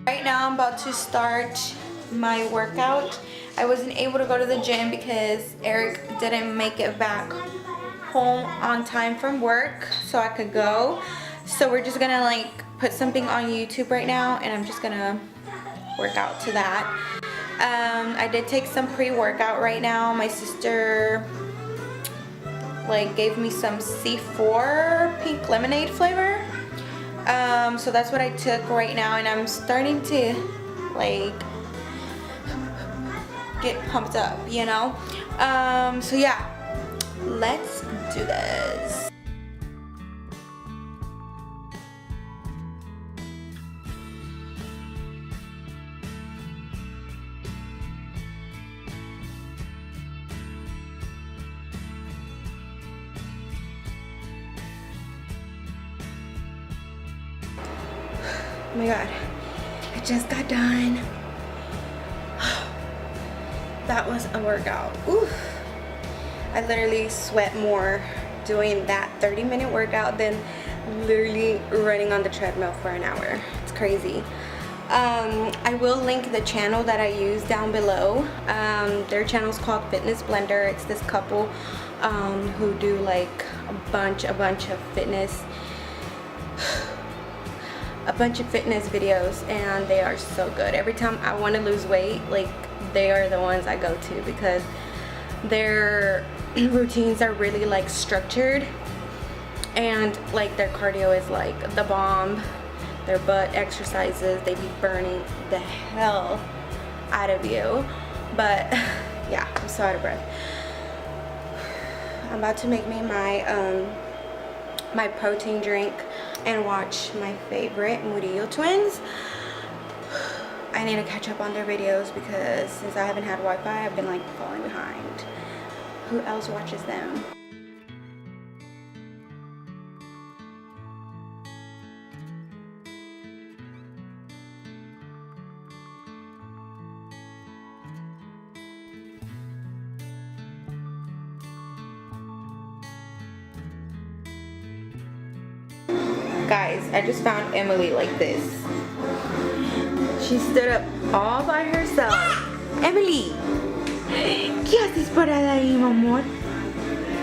Right now I'm about to start my workout. I wasn't able to go to the gym because Eric didn't make it back home on time from work so I could go. So we're just gonna like put something on YouTube right now and I'm just gonna work out to that. I did take some pre-workout right now. My sister like gave me some C4 pink lemonade flavor. So that's what I took right now and I'm starting to like get pumped up, you know? So yeah, let's do this. Oh my god, I just got done. That was a workout. Oof. I literally sweat more doing that 30-minute workout than literally running on the treadmill for an hour. It's crazy. I will link the channel that I use down below. Their channel is called Fitness Blender. It's this couple who do like a bunch of fitness videos, and they are so good. Every time I want to lose weight, like they are the ones I go to because their routines are really like structured and like their cardio is like the bomb. Their butt exercises, they be burning the hell out of you. But yeah, I'm so out of breath. I'm about to make me my my protein drink and watch my favorite Murillo twins. I need to catch up on their videos because since I haven't had Wi-Fi, I've been like falling behind. Who else watches them? Guys, I just found Emily like this. She stood up all by herself. Emily, ¿qué haces parada ahí, mi amor?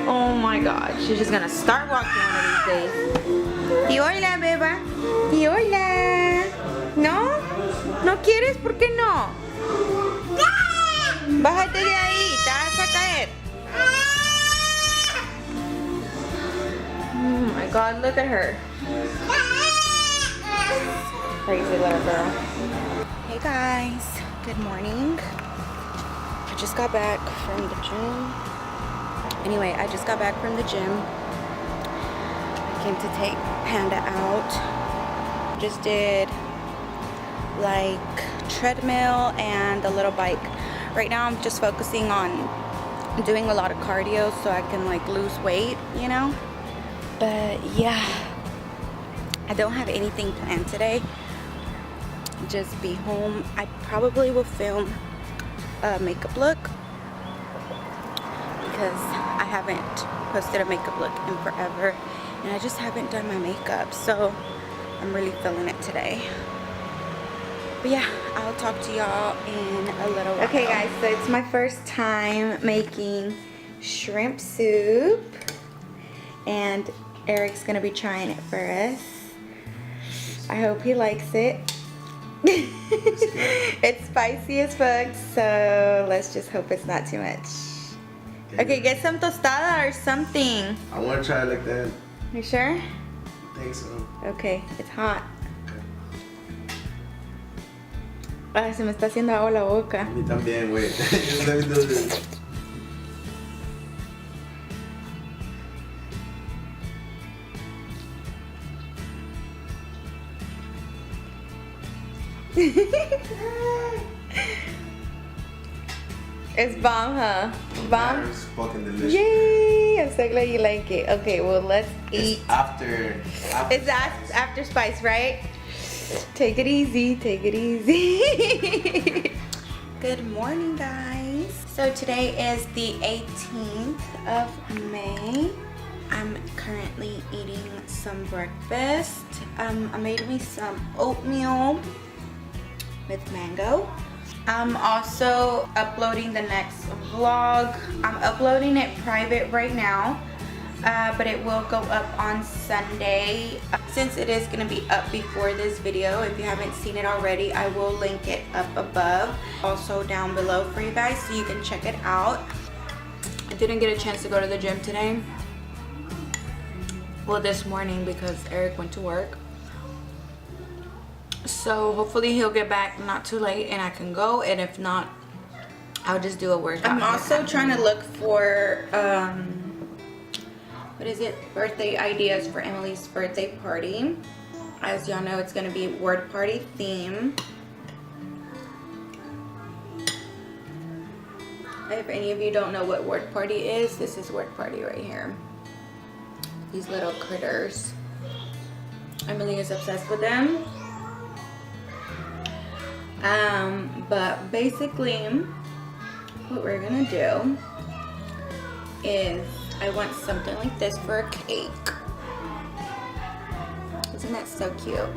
Oh my god, she's just gonna start walking one of these days. Y hola, beba. Y hola. ¿No? ¿No quieres? ¿Por qué no? Bájate de ahí, te vas a caer. Oh my god, look at her. Crazy little girl. Hey guys, good morning. I just got back from the gym. Anyway, I just got back from the gym. I came to take Panda out. Just did like treadmill and a little bike. Right now I'm just focusing on doing a lot of cardio so I can like lose weight, you know? But yeah, I don't have anything planned today. Just be home. I probably will film a makeup look because I haven't posted a makeup look in forever and I just haven't done my makeup, so I'm really feeling it today. But yeah, I'll talk to y'all in a little while. Okay guys, so it's my first time making shrimp soup and Eric's gonna be trying it for us. I hope he likes it. It's spicy as fuck, so let's just hope it's not too much. Okay, get some tostada or something. I want to try it like that. You sure? I think so. Okay, it's hot. Ay, se me está haciendo agua la boca. A mí también, güey. It's bomb, huh? Bomb? It's fucking delicious. Yay! I'm so glad you like it. Okay, well, let's eat. It's after After spice, right? Take it easy, take it easy. Good morning, guys. So today is the 18th of May. I'm currently eating some breakfast. I made me some oatmeal with mango. I'm also uploading the next vlog. I'm uploading it private right now, but it will go up on Sunday. Since it is going to be up before this video, if you haven't seen it already, I will link it up above, also down below for you guys so you can check it out. I didn't get a chance to go to the gym today. Well, this morning, because Eric went to work. So hopefully he'll get back not too late and I can go, and if not, I'll just do a workout. I'm also trying to look for what is it, birthday ideas for Emily's birthday party. As y'all know, it's gonna be word party theme. If any of you don't know what word party is, this is word party right here. These little critters. Emily is obsessed with them. But basically what we're gonna do is I want something like this for a cake. Isn't that so cute?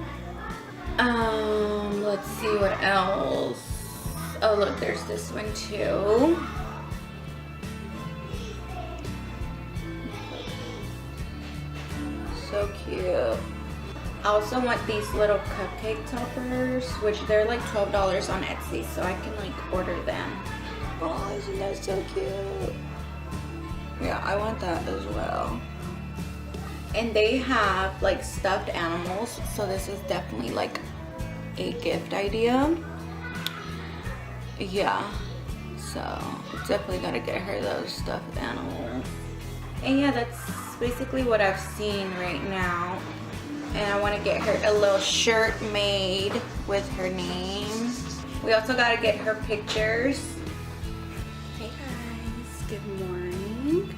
Let's see what else. Oh look, there's this one too. So cute. I also want these little cupcake toppers, which they're like $12 on Etsy, so I can like order them. Oh, isn't that so cute? Yeah, I want that as well. And they have like stuffed animals, so this is definitely like a gift idea. Yeah, so definitely gotta get her those stuffed animals. And yeah, that's basically what I've seen right now. And I want to get her a little shirt made with her name. We also got to get her pictures. Hey guys, good morning.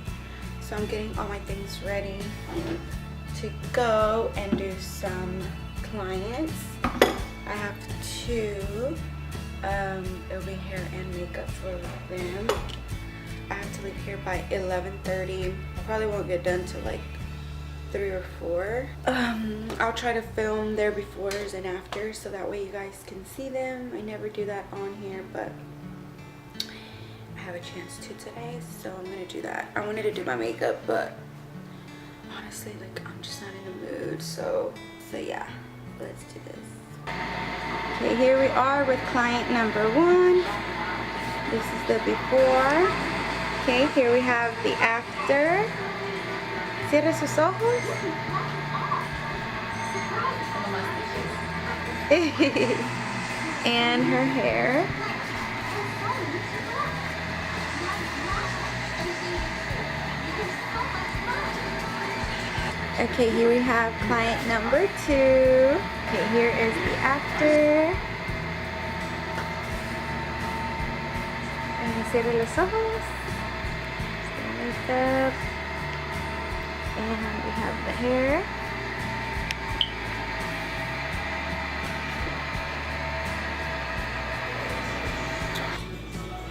So I'm getting all my things ready to go and do some clients. I have 2. It'll be hair and makeup for them. I have to leave here by 11:30. I probably won't get done till like 3 or 4. I'll try to film their befores and afters so that way you guys can see them. I never do that on here, but I have a chance to today, so I'm gonna do that. I wanted to do my makeup, but honestly, like, I'm just not in the mood, so yeah, let's do this. Okay, here we are with client number 1. This is the before. Okay, here we have the after. Cierra sus ojos. And her hair. Okay, here we have client number 2. Okay, here is the after. And cierra los ojos. Makeup. And we have the hair.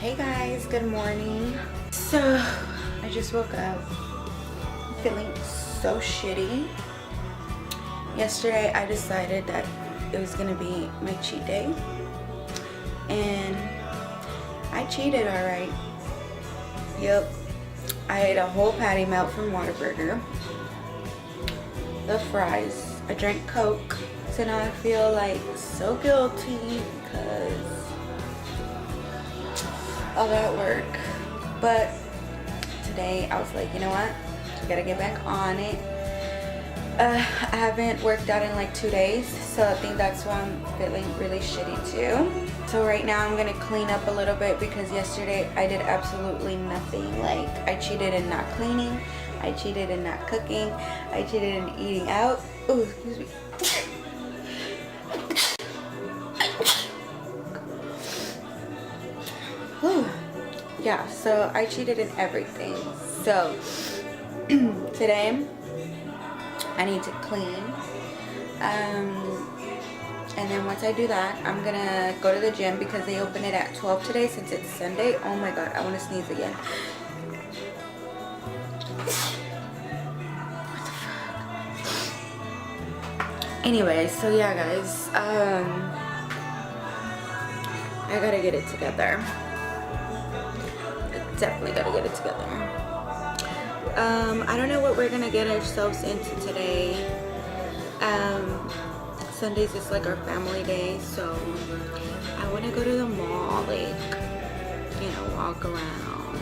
Hey guys, good morning. So I just woke up feeling so shitty. Yesterday I decided that it was gonna be my cheat day, and I cheated, alright. Yep. I ate a whole patty melt from Whataburger, the fries, I drank Coke, so now I feel like so guilty because of that work. But today I was like, you know what, I gotta get back on it. I haven't worked out in like 2 days, so I think that's why I'm feeling really shitty too. So right now I'm gonna clean up a little bit because yesterday I did absolutely nothing. Like, I cheated in not cleaning, I cheated in not cooking, I cheated in eating out. Ooh, excuse me. Whew. Yeah, so I cheated in everything. So today I need to clean, and then once I do that, I'm gonna go to the gym because they open it at 12 today since it's Sunday. Oh my god, I want to sneeze again. What the fuck? Anyway, so yeah guys, I gotta get it together. I definitely gotta get it together. I don't know what we're gonna get ourselves into today. Sundays is like our family day, so I want to go to the mall, like, you know, walk around,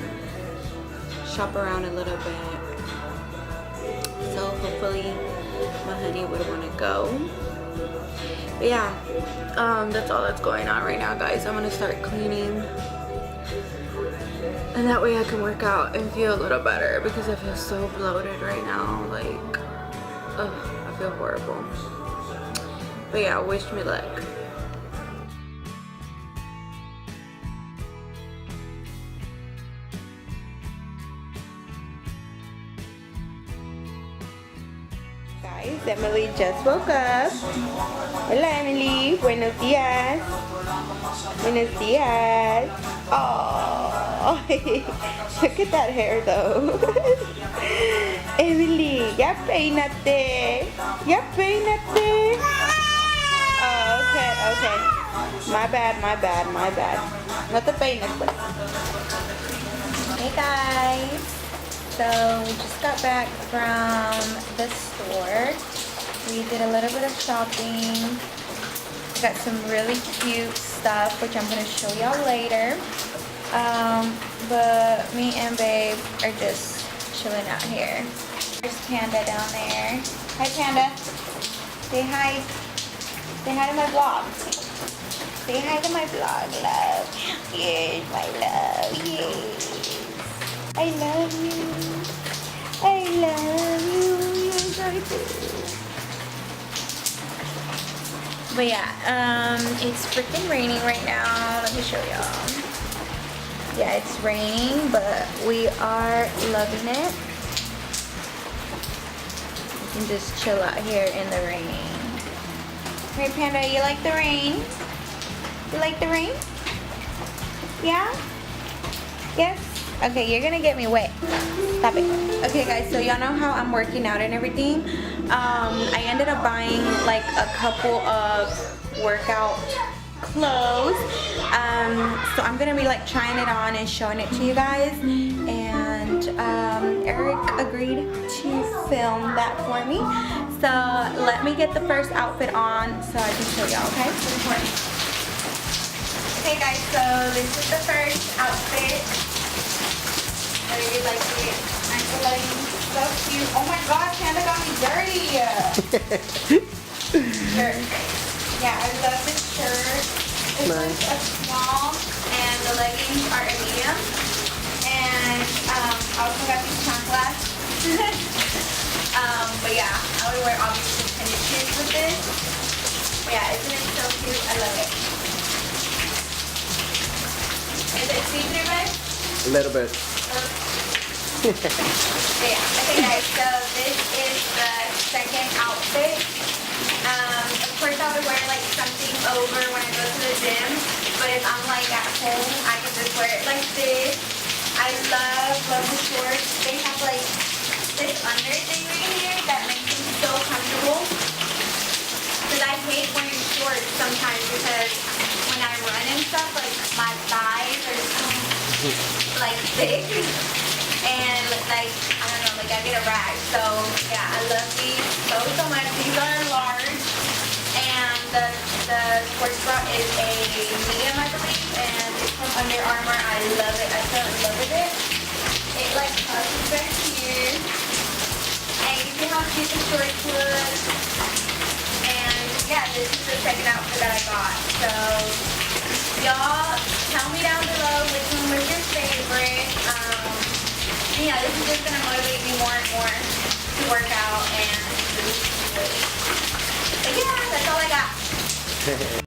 shop around a little bit. So hopefully my honey would want to go. But yeah, that's all that's going on right now, guys. I'm gonna start cleaning, and that way I can work out and feel a little better, because I feel so bloated right now. Like, ugh, I feel horrible. But yeah, wish me luck. Guys, Emily just woke up. Hola, Emily. Buenos días. Buenos días. Oh, look at that hair though. Emily, ya peínate. Ya peínate. Oh, okay. My bad. No te peines, pues. Hey guys. So we just got back from the store. We did a little bit of shopping. Got some really cute stuff, which I'm gonna show y'all later. But me and Babe are just chilling out here. There's Panda down there. Hi, Panda. Say hi. Say hi to my vlog. Say hi to my vlog, love. Yes, my love. Yes. I love you. I love you. Yes, I do. But yeah, it's freaking raining right now. Let me show y'all. Yeah, it's raining, but we are loving it. You can just chill out here in the rain. Hey Panda, you like the rain? You like the rain? Yeah? Yes? Okay, you're gonna get me wet. Stop it. Okay guys, so y'all know how I'm working out and everything. I ended up buying like a couple of workout clothes. So I'm gonna be like trying it on and showing it to you guys. And Eric agreed to film that for me. So let me get the first outfit on so I can show y'all, okay? Okay guys, so this is the first outfit. I really like it. Ankle leggings, so cute. Oh my god, Panda got me dirty. Shirt. Yeah, I love this shirt. It's nice. Like a small, and the leggings are a medium. And I also got these chanclas. But yeah, I would wear obviously tennis shoes with this. But yeah, isn't it so cute? I love it. Is it see-through, guys? A little bit. Yeah, okay guys, so this is the second outfit. Of course I would wear like something over when I go to the gym, but if I'm like at home, I can just wear it like this. I love the shorts. They have like this under thing right here that makes them so comfortable. Because I hate wearing shorts sometimes because when I run and stuff, like my thighs are so like thick. And like, I don't know, like I get a rag. So yeah, I love these so much. These are large, and the sports bra is a medium, I believe, and it's from Under Armour. I love it. I fell in love with it. It like hugs back here, and you see how cute the shorts look. And yeah, this is the second outfit that I got. So y'all tell me down below which one was your favorite. Yeah, this is just gonna motivate me more and more to work out and lose weight. But yeah, that's all I got.